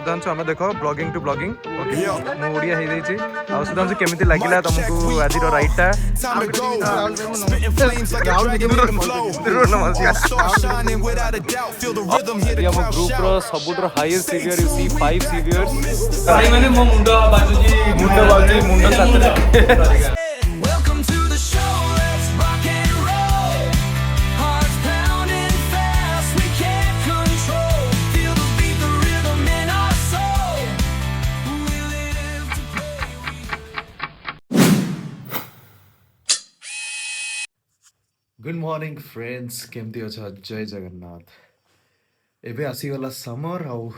सुधांशु आम देख blogging to blogging Odia हो जाइए आ सुधांशु केमिति लागला तुमको आज राइडटा ग्रुप रो सबुटर highest CBR you see 5 CBRs भाई माने मो मुंडो बाजू मुंडो साथ गुड मॉर्निंग फ्रेंड्स केमती अच्छा जय जगन्नाथ एबे आसीगला समर आउ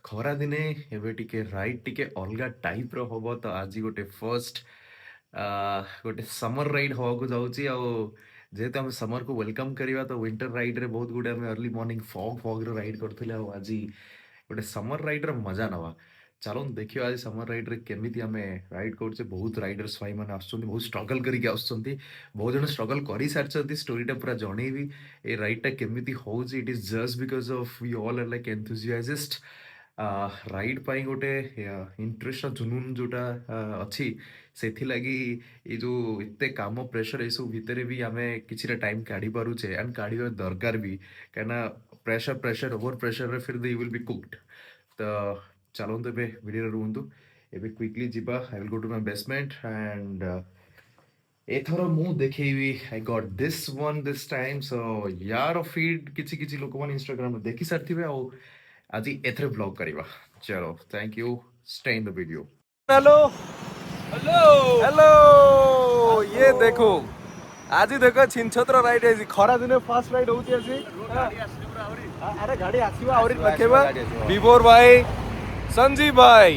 खरा दिने एबे टिके राइड टिके अलगा टाइप रो होबो तो आज गोटे फर्स्ट गोटे समर राइड होवा को जाउची आउ जेते हम समर को वेलकम करिवा तो विंटर राइड रे बहुत गुडे हम अर्ली मॉर्निंग फॉग रो राइड करथिले आउ आज गोटे समर राइड रो मजा नवा चलो देखियो आज समर राइड रे केमिति हमें राइड करछे बहुत राइडर्स भाई माने आछुंती बहुत स्ट्रगल करिके आछुंती बहुत जन स्ट्रगल करि सारछंती स्टोरीटा पूरा जणेबी ए राइडटा केमिति होउची it is just because of we all are like enthusiast ride पाई गोटे इंटरेस्ट जुनून जोटा अच्छी सेथि लगी ये जो इतने काम प्रेशर ये सब भितर भी आमे किछि टाइम काढ़ी पारुछे एंड काढ़ी दरकार भी कहना प्रेशर ओवर प्रेशर रे फिर दे विल बी कुक्ड तो चलो तो वीडियो रुहतु एबे क्विकली जीवा I will go to my basement and एथर मु देखैबी I got this one this time so यार फीड किछि किछि लोक मन इंस्टाग्राम में देखि सारथिबे आ आज एथरे ब्लॉग करिवा चलो thank you stay in the video hello hello hello ये देखो आज देखो छिनछत्र राइड है खरा दिन फर्स्ट राइड होती है अरे गाड़ी आसीबा और लखेबा विभोर भाई संजीव भाई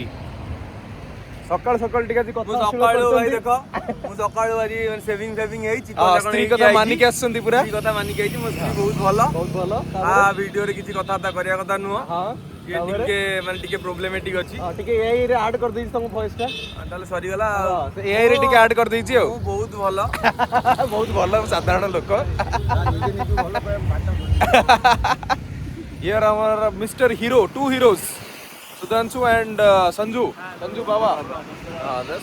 सकाळ सकाळ टिका जी कथा सकाळ भाई देखो मु सकाळ वाली सेविंग हेई ची स्त्री कथा मानि के आछंती पूरा स्त्री कथा मानि के आइची मो स्त्री बहुत भलो आ वीडियो रे किछि कथा ता करिया कथा नुहो हां ये टिके माने टिके प्रॉब्लमेटिक अछि टिके एआई रे ऐड कर देछि तम वॉइस का ताले सरी गला तो एआई रे टिके ऐड कर देछि हो बहुत भलो बहुत भलो साधारण लोक here our mister hero two heroes Sudhanshu and Sanju Baba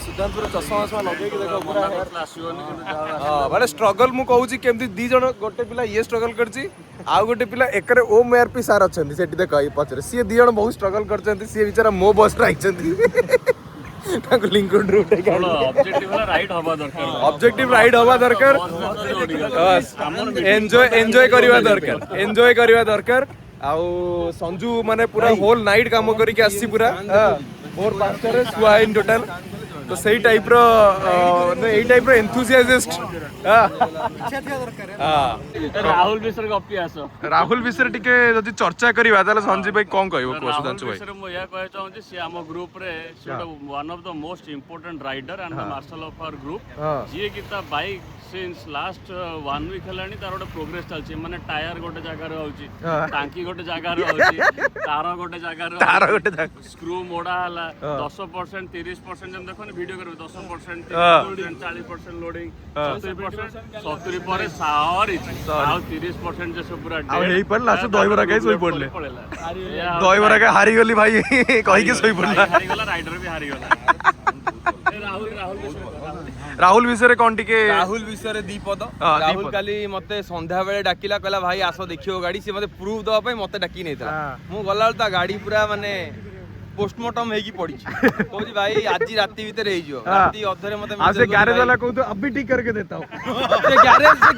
Sudhanshu चश्मा लगे देखो पूरा माने स्ट्रगल मु कहूँ केमती दी जन गोटे पिला ये स्ट्रगल करछि आउ गोटे पिला एकरे ओएमआरपी सार अछंती सेठी देखो ई पछरे सी दी जन बहुत स्ट्रगल करछंती सी बेचारा मो बस रे आइछंती ताको लिंकन रूट है ऑब्जेक्टिव राइड हवा दरकार एन्जॉय करवा दरकार आउ संजू माने पूरा होल नाइट काम करके आसी पूरा मोर पास्टर सुआ इन टोटल तो सही टाइप रो एई टाइप रो एंथुसियास्ट इच्छा थिया दरकार राहुल विसर गप्पी आसो राहुल विसर टिके जदी चर्चा करिवा ताले संजीव भाई कोन कहबो सुधांशु भाई विसर मो या कहै चाहू जे से हम ग्रुप रे one of the most important rider and the marshal of our group जे किता बाइक सिंस लास्ट 1 वीक हलानी तार गोटे प्रोग्रेस चलछि माने टायर गोटे जगह रे होछि टांकी गोटे जगह रे होछि तार गोटे जगह रे स्क्रू मोड़ा हला 10% 30% जम देखो वीडियो करबे 10% 40% लोडिंग 70% पर सारी आ 30% जे सब पूरा आ हेई पर लास्ट दहीबरा खाई सोई पड़ले दहीबरा का हारी गली भाई कहि के सोई पड़ला हारी गला राइडर भी हारी गला राहुल विषय कौन टिके राहुल विषय दीपद राहुल काली मते संध्या बेले डाकिला कहला भाई आसो देखियो गाड़ी से मते प्रूफ दवा पे मते डाकी नैतला मु गला ता गाड़ी पूरा माने पोस्टमार्टम हेकी पड़ी कहूँ भाई आज राति भीतर हो राति अधरे मते से गैरेज वाला कहू तो अब भी ठीक करके देता हूं से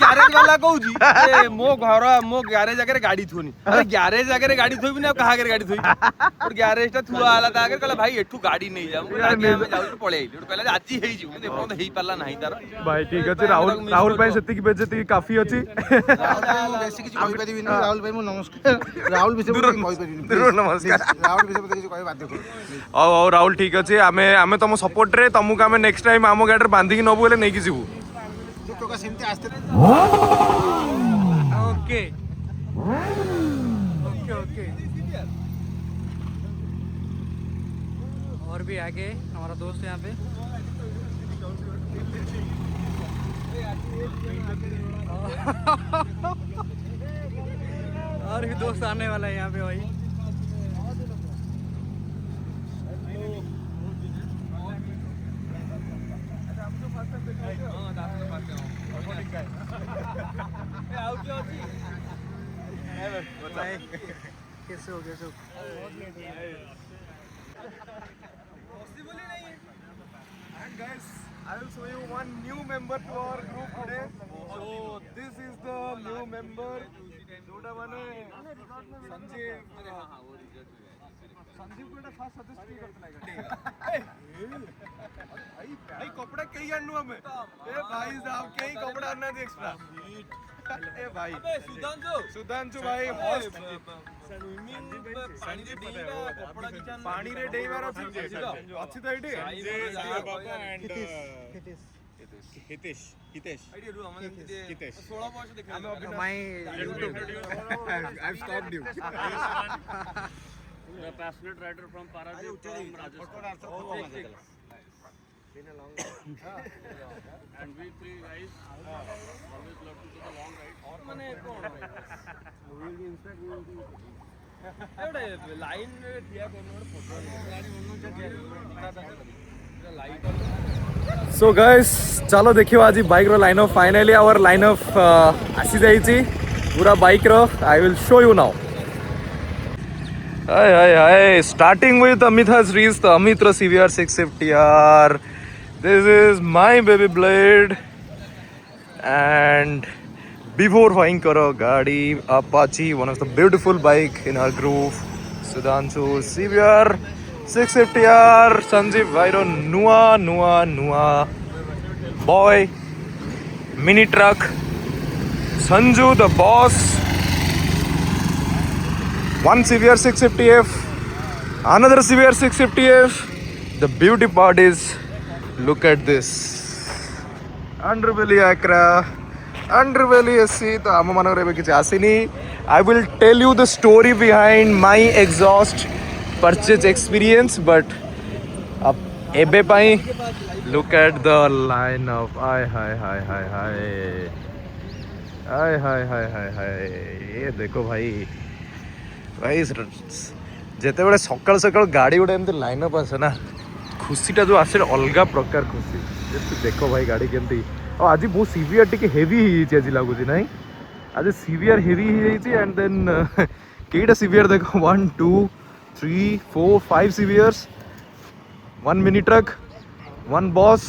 गैरेज वाला कहू मो घर मो गैरेज आगे गाड़ी थोनी अरे गैरेज आगे गाड़ी थोबी ना कहा आगे गाड़ी थोई और गैरेज टा थुआ आला ता आगे कहला भाई एठू गाड़ी नहीं जाऊ आगे हम जाऊ पळे आइली कहला आज हेई जिउ देखो तो हेई पाला नाही तार भाई ठीक अछि राहुल भाई सेति की बेइज्जती काफी अछि बेसी किछ कहि परिबिनी राहुल भाई मु नमस्कार राहुल विषय कहि परिबिनी नमस्कार राहुल विषय किछ कहि बाध्य और राहुल ठीक अच्छे आम तुम सपोर्ट रे तुमको आम नेक्स्ट टाइम आम गाड़ी बांधिकी नबू बोले नहीं जीवु ओके और भी आगे हमारा दोस्त यहाँ पे और भी दोस्त आने वाला है यहाँ पे भाई। कैसे हो And guys, I will show you one new member to our group today. So this is the new member. जोड़ा बने संजीव को इटा खास सजेस्ट की करते लगा। भाई कपड़ा कहीं अन्नू हमें। ए भाई साहब कहीं कपड़ा अन्ना दे एक्स्ट्रा। ए भाई सुधांशु भाई होस्ट पानी रे डेइबार अछि अछि त एठी हितेश 16 वर्ष देखा my YouTube I stopped you The passionate rider from Paradip from Rajasthan. And we three guys always love to do the long ride. और मने कौन भाई एवडे लाइन ठिया कोन फोटो लाइट सो गाइस चलो देखियो आज बाइक रो line of finally our line of आसी जाईची पूरा बाइक रो I will show you now hi starting with Amit has reached the Amitra CVR 650R. This is my baby blade and before buying karo gaadi Apache, one of the beautiful bike in our group, Sudhanshu CVR 650R, Sanjeev Vairo Nua boy, mini truck, Sanju the boss, one CVR 650F, another CVR 650F. The beauty part is, look at this, underbelly Acra, underbelly SC. तो आम मानकर एबे किछ आसीनी. I will tell you the story behind my exhaust purchase experience, but अब एबे पाई look at the line of hi ये देखो भाई जेते बड़े सकाल सकाल गाड़ी गुड़ा एमती लाइन अप आसे ना खुशीटा जो आसे अलग प्रकार खुशी देखो भाई गाड़ी केमती आज बहुत सीवियर टिके हेवी आज लगुच ना आज सीवियर हेवी एंड देन कईटा सीवियर देखो 1 2 3 4 5 सीवियर्स 1 mini truck 1 boss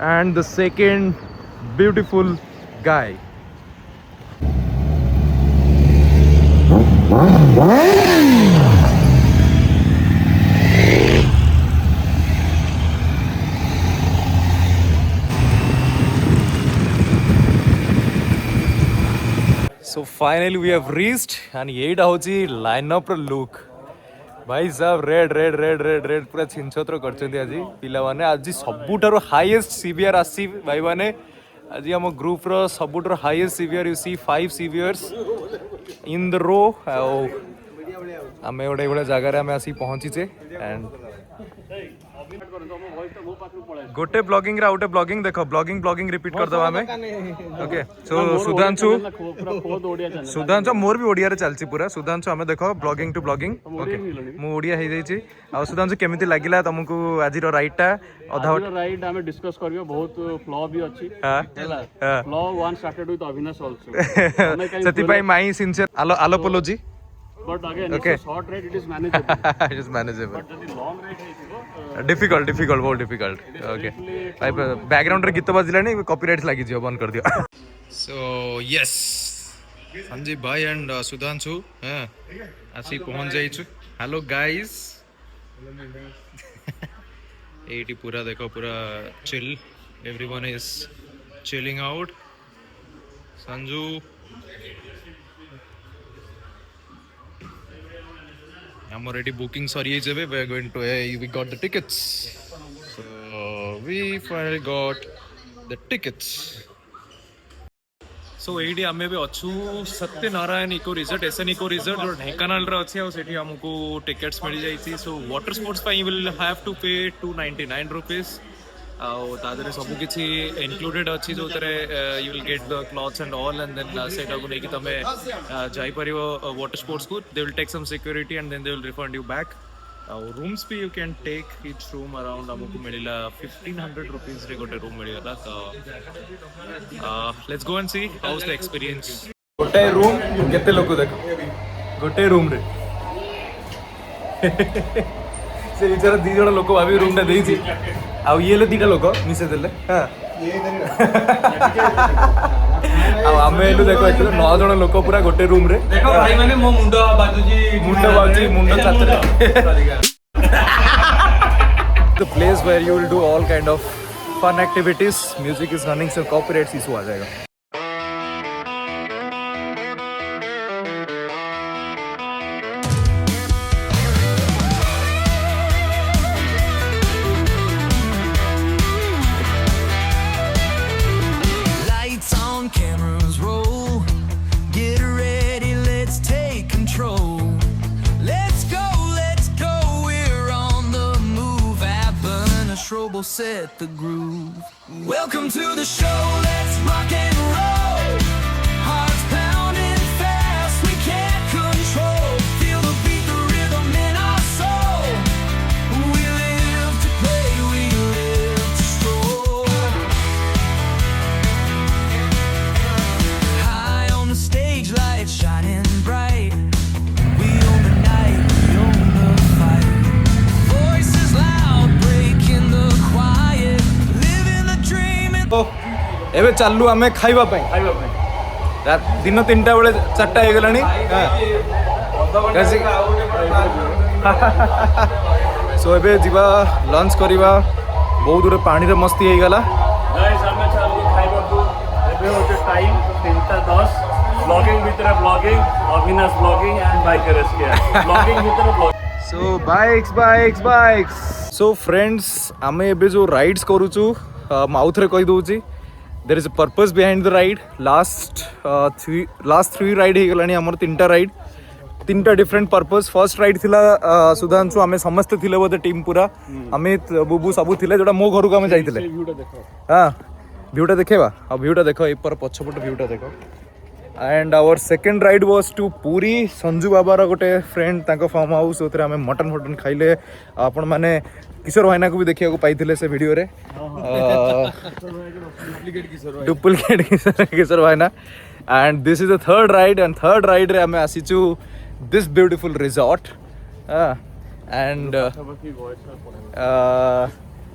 and the second beautiful guy. So finally we have reached and yeटा होची लाइनअप रो लुक भाई साहब रेड पूरा छिनछत्र करछन्ती आज पिला माने आज सबुठारो हाईएस्ट सीवीआर आसी भाई माने आज हम ग्रुप रो सबुठारो highest CBR you see 5 CBRs in the row आमे ओडे ओडे जगह रे आमे आसी पहुंची छे एंड गोटे ब्लॉगिंग रे आउटे ब्लॉगिंग देखो ब्लॉगिंग रिपीट कर दबा हमें ओके सो सुधांशु मोर भी ओडिया रे चलची पूरा सुधांशु हमें देखो ब्लॉगिंग टू ब्लॉगिंग ओके मु ओडिया हे जाई छी आ सुधांशु केमिति लागिला तुमको आज रो राइडटा अधा राइड हमें डिस्कस करियो बहुत फ्लॉ भी अछि हैला flaw one started with Avinash also सती भाई my sincere apology but again okay. it's a short ride it is manageable it is manageable but the long ride is difficult बहुत difficult okay भाई background रे गीत बजलानी copyright लागि जियो बंद कर दियो सो यस संजीव भाई एंड सुधांशु हां आसी पहुंच जाई छु हेलो गाइस एटी पूरा देखो पूरा chill everyone is chilling out Sanju I'm already booking sorry we are going to we got the tickets so we finally got the tickets so एडी आमे भी अच्छू Satyanarayan eco resort SN eco resort जो ढेंकानाल रे अछि आ सेठी हमको टिकट्स मिल जाई छी सो वाटर स्पोर्ट्स पाई will have to pay 299 rupees आदरे सब किसी इनक्लूडेड अच्छी जो तेरे you will get the clothes and all and then सेटा को लेके तमे जाई परिवो वाटर स्पोर्ट्स को they will take some security and then they will refund you back rooms भी you can take each room around हमको मिलिला 1500 रुपीस रे गोटे रूम मिलिला तो let's go and see how is the experience गोटे room केते लोक देख गोटे रूम रे से विचार दी जण लोक भाभी रूम टा देई छी आ ये ले दीटा लोक मिसे देले हां आ आमे एलु देखो एत 9 जण लोक पूरा गोटे रूम रे देखो भाई माने मो मुंडो बाजूजी मुंडो छात्र the place where you will do all kind of fun activities music is running so copyright issue आ जाएगा set the groove. Welcome to the show, let's rock and roll. Hearts pounding fast, we can't control. Feel the beat, the rhythm in our soul. We live to play, we live to stroll. High on the stage, lights shining bright. We own the night, we own the fight. Voices loud, breaking the एबे चालू आमे खाइबा पई दिन 3टा बेले 4टा हे गलानी सो एबे जीवा lunch करिबा बहुत दूर पानी रे मस्ती हे गला गाइस हमें चालू खाइबा को एबे होते टाइम 3:10 ब्लॉगिंग भीतर vlogging Avinash vlogging and bikers के ब्लॉगिंग भीतर vlogging so bikes so friends आमे एबे जो राइड्स करूछु माउथ रे कहि दोची there is a purpose behind the ride last 3 ride हे गलानी हमर 3टा राइड 3टा डिफरेंट पर्पस फर्स्ट राइड थिला सुधांशु आमे समस्त थिले बोते टीम पूरा अमित बुबू सबु थिले जोटा मो घर को आमे जाइथिले हां व्यूटा देखेबा आ व्यूटा देखो ए पर पछपट व्यूटा देखो and our second ride was to Puri संजू बाबार गोटे फ्रेंड तांको फार्म हाउस ओतरे आमे मटन खाइले आपण माने किशोर भाईना को भी देखिया को पाइथिले से वीडियो रे डुप्लीकेट किशोर भाईना and this is the third ride and third ride रे आमे आसीचु दिस ब्यूटीफुल रिजॉर्ट एंड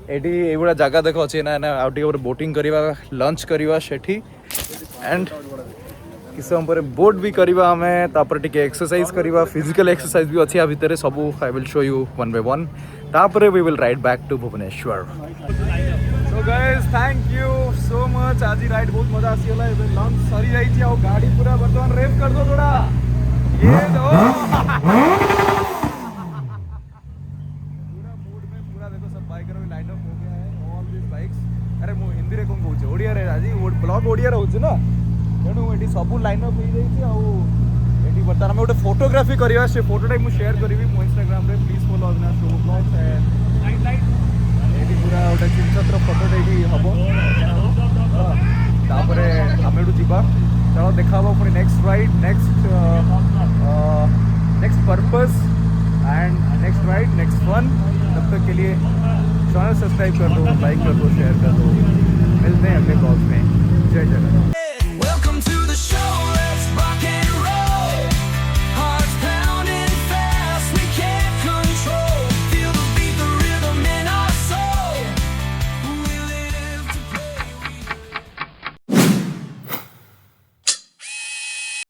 एडी एगुड़ा जगह देखो अछि ना आ टिके बोटिंग करबा लंच करबा सेठी एंड किस पर बोट भी करबा हमें तापर टिके एक्सरसाइज करबा फिजिकल एक्सरसाइज भी अछि आ भितर सब I will show you one by one तापर we will ride back to Bhubaneswar so guys thank you so much आज राइड बहुत मजा आसीला एबे लंच सरी जाई छी आ गाड़ी पूरा वर्तमान रेव कर दो थोड़ा ये दो पूरा मूड में पूरा देखो सब बाइकर भी लाइन अप हो गया है ऑल दिस बाइक्स अरे मो हिंदी रे कोन कहू छी ओडिया रे राजी वो ब्लॉग ओडिया रे होछ ना तेणु ये सब लाइन अप हो जाइए आठ बर्तमान आम गोटे फोटोग्राफी करवा से फोटोटा मुझे शेयर करी मो इंस्टाग्राम रे please follow Avinash blogs and ये पूरा गोटे चित्रत्र फोटोटा ये हम तापर आम एटू जा चलो देखा पुणी next ride next purpose and next ride next fun तब तक के लिए चैनल सब्सक्राइब कर दो लाइक कर दो शेयर कर दो मिलते हैं अगले ब्लॉग में जय जगन्नाथ।